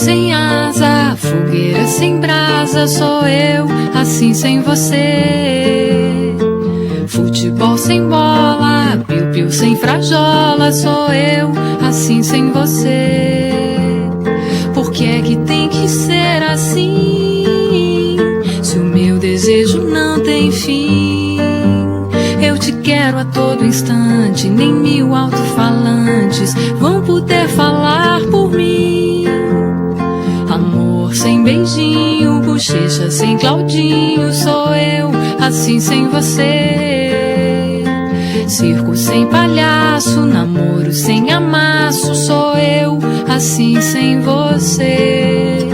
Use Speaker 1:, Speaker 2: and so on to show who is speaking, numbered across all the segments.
Speaker 1: sem asa, fogueira sem brasa, sou eu, assim sem você. Futebol sem bola, piu-piu sem frajola, sou eu, assim sem você. Por que é que tem que ser assim? Se o meu desejo não tem fim. Eu te quero a todo instante, nem 1000 alto-falantes vão poder falar por mim. Amor sem beijinho, bochecha sem Claudinho, sou eu, assim sem você. Circo sem palhaço, namoro sem amasso, sou eu, assim sem você.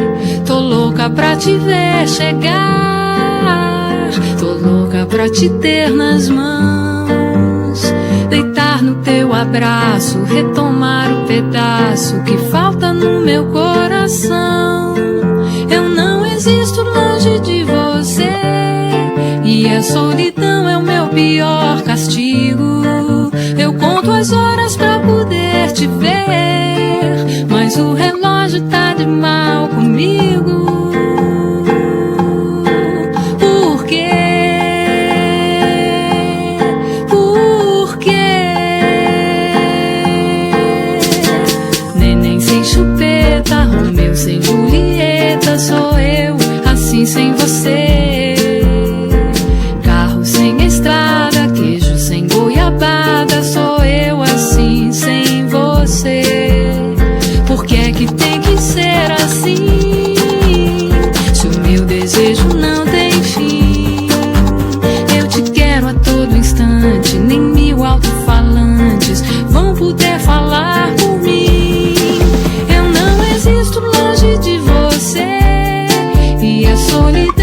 Speaker 1: Tô louca pra te ver chegar, tô louca pra te ter nas mãos, deitar no teu abraço, retomar o pedaço que falta no meu coração. Eu não existo longe de você, e a solidão é o meu pior castigo. Eu conto as horas pra poder te ver, mas o relógio tá de mal comigo. Por quê? Por quê? Neném sem chupeta, Romeu sem Julieta, sou eu, assim sem você. Carro sem estrada, queijo sem goiabada, sou eu, assim sem você. Por que é que tem que ser assim? Se o meu desejo não tem fim. Eu te quero a todo instante, nem 1000 alto-falantes vão poder falar por mim. Eu não existo longe de você, e a solidão